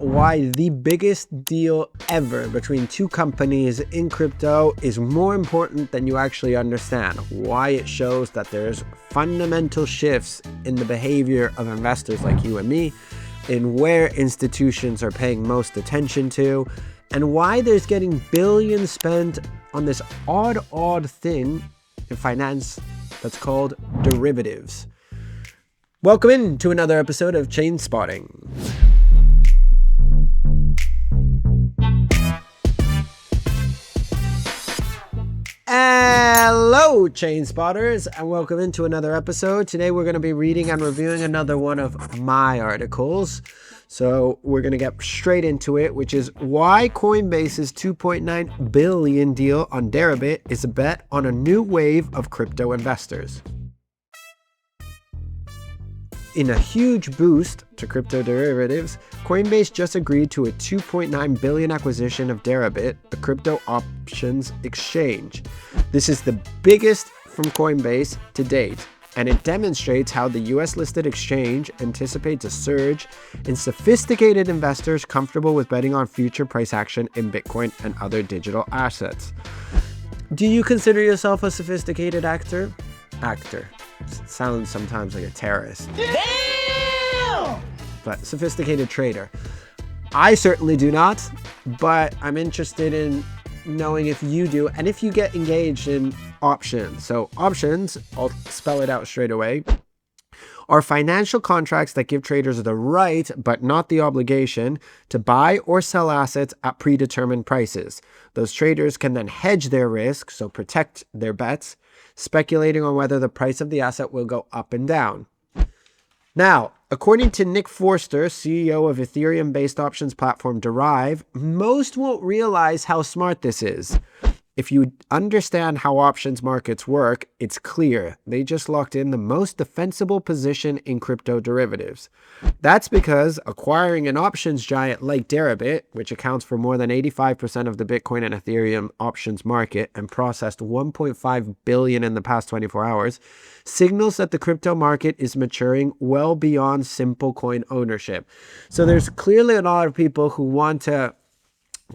why the biggest deal ever between two companies in crypto is more important than you actually understand. Why it shows that there's fundamental shifts in the behavior of investors like you and me, in where institutions are paying most attention to, and why there's getting billions spent on this odd thing in finance that's called derivatives. Welcome in to another episode of Chain Spotting. Hello, Chain Spotters, and welcome into another episode. Today we're going to be reading and reviewing another one of my articles. So we're going to get straight into it, which is why Coinbase's $2.9 billion deal on Deribit is a bet on a new wave of crypto investors. In a huge boost to crypto derivatives, Coinbase just agreed to a $2.9 billion acquisition of Deribit, a crypto options exchange. This is the biggest from Coinbase to date, and it demonstrates how the US-listed exchange anticipates a surge in sophisticated investors comfortable with betting on future price action in Bitcoin and other digital assets. Do you consider yourself a sophisticated actor? Sounds sometimes like a terrorist. Damn! But sophisticated trader. I certainly do not, but I'm interested in knowing if you do and if you get engaged in options. So options, I'll spell it out straight away, are financial contracts that give traders the right, but not the obligation, to buy or sell assets at predetermined prices. Those traders can then hedge their risk, so protect their bets, speculating on whether the price of the asset will go up and down. Now, according to Nick Forster, CEO of Ethereum-based options platform Derive, most won't realize how smart this is. If you understand how options markets work, it's clear they just locked in the most defensible position in crypto derivatives. That's because acquiring an options giant like Deribit, which accounts for more than 85% of the Bitcoin and Ethereum options market and processed 1.5 billion in the past 24 hours, signals that the crypto market is maturing well beyond simple coin ownership. So there's clearly a lot of people who want to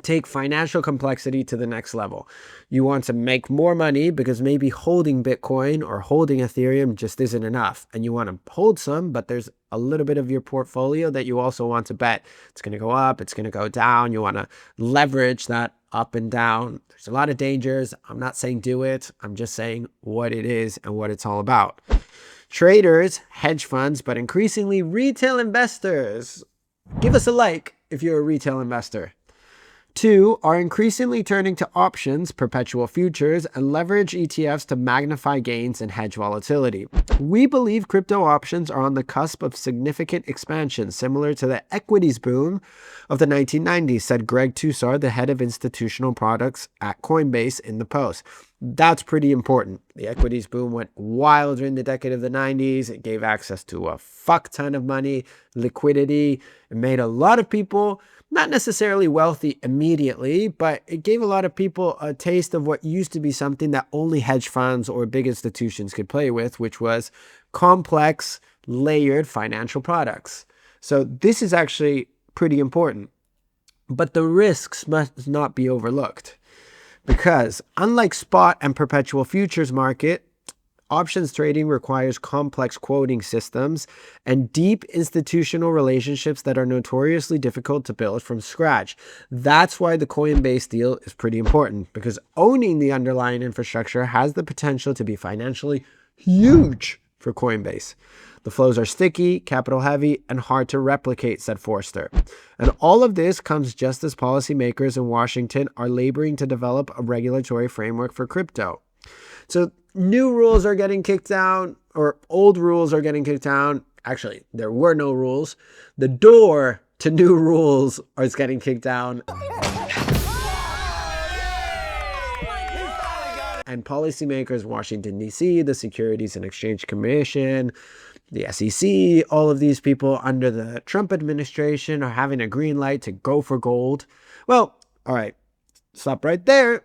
take financial complexity to the next level. You want to make more money because maybe holding Bitcoin or holding Ethereum just isn't enough. And you want to hold some, but there's a little bit of your portfolio that you also want to bet. It's going to go up, it's going to go down. You want to leverage that up and down. There's a lot of dangers. I'm not saying do it. I'm just saying what it is and what it's all about. Traders, hedge funds, but increasingly retail investors. Give us a like if you're a retail investor. 2, are increasingly turning to options, perpetual futures, and leverage ETFs to magnify gains and hedge volatility. We believe crypto options are on the cusp of significant expansion, similar to the equities boom of the 1990s, said Greg Tussar, the head of institutional products at Coinbase, in the post. That's pretty important. The equities boom went wild during the decade of the 90s. It gave access to a fuck ton of money, liquidity. It made a lot of people not necessarily wealthy immediately, but it gave a lot of people a taste of what used to be something that only hedge funds or big institutions could play with, which was complex, layered financial products. So this is actually pretty important. But the risks must not be overlooked. Because unlike spot and perpetual futures market, options trading requires complex quoting systems and deep institutional relationships that are notoriously difficult to build from scratch. That's why the Coinbase deal is pretty important, because owning the underlying infrastructure has the potential to be financially huge for Coinbase. The flows are sticky, capital heavy, and hard to replicate, said Forster. And all of this comes just as policymakers in Washington are laboring to develop a regulatory framework for crypto. So new rules are getting kicked down, or old rules are getting kicked down. Actually, there were no rules. The door to new rules is getting kicked down. And policymakers, Washington, D.C., the Securities and Exchange Commission, the SEC, all of these people under the Trump administration are having a green light to go for gold. Well, all right, stop right there.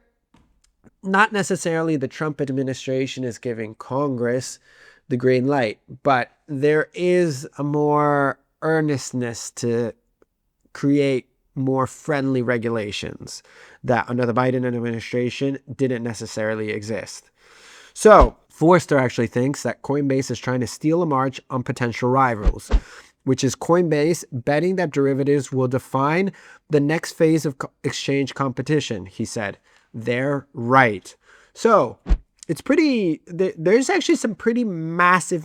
Not necessarily the Trump administration is giving Congress the green light, but there is a more earnestness to create more friendly regulations that under the Biden administration didn't necessarily exist. So Forrester actually thinks that Coinbase is trying to steal a march on potential rivals, which is Coinbase betting that derivatives will define the next phase of exchange competition. He said, they're right. So there's actually some pretty massive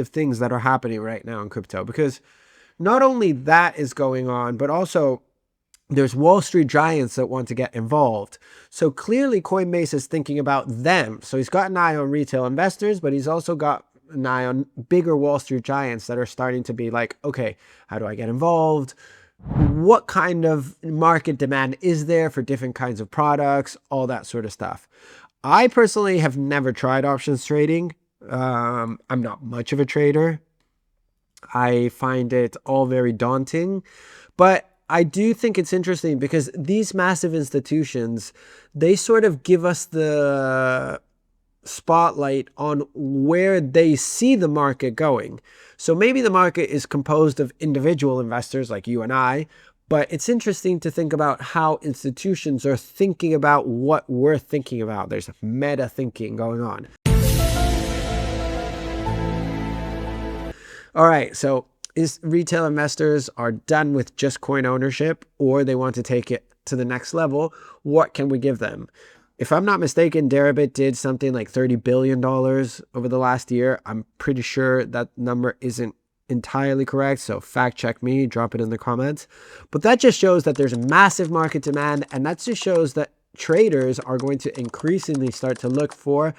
things that are happening right now in crypto, because not only that is going on, but also there's Wall Street giants that want to get involved. So clearly Coinbase is thinking about them. So he's got an eye on retail investors, but he's also got an eye on bigger Wall Street giants that are starting to be like, okay, how do I get involved? What kind of market demand is there for different kinds of products? All that sort of stuff. I personally have never tried options trading. I'm not much of a trader. I find it all very daunting, but I do think it's interesting because these massive institutions, they sort of give us the spotlight on where they see the market going. So maybe the market is composed of individual investors like you and I, but it's interesting to think about how institutions are thinking about what we're thinking about. There's meta thinking going on. All right, so retail investors are done with just coin ownership, or they want to take it to the next level. What can we give them? If I'm not mistaken, Deribit did something like $30 billion over the last year. I'm pretty sure that number isn't entirely correct, so fact check me, drop it in the comments. But that just shows that there's massive market demand, and that just shows that traders are going to increasingly start to look for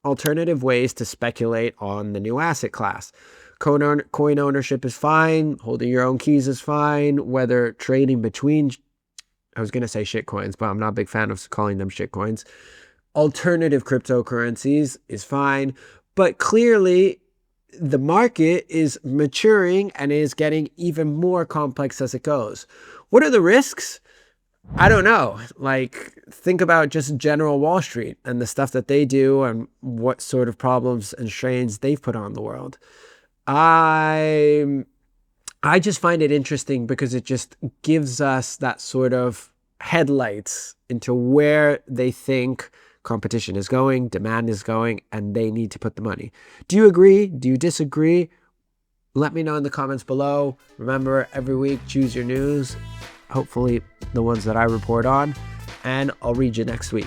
alternative ways to speculate on the new asset class. Coin ownership is fine. Holding your own keys is fine. Whether trading between, I was going to say shit coins, but I'm not a big fan of calling them shit coins. Alternative cryptocurrencies is fine. But clearly, the market is maturing and is getting even more complex as it goes. What are the risks? I don't know. Like, think about just general Wall Street and the stuff that they do and what sort of problems and strains they've put on the world. I just find it interesting because it just gives us that sort of headlights into where they think competition is going, demand is going, and they need to put the money. Do you agree? Do you disagree? Let me know in the comments below. Remember, every week, choose your news. Hopefully the ones that I report on, and I'll read you next week.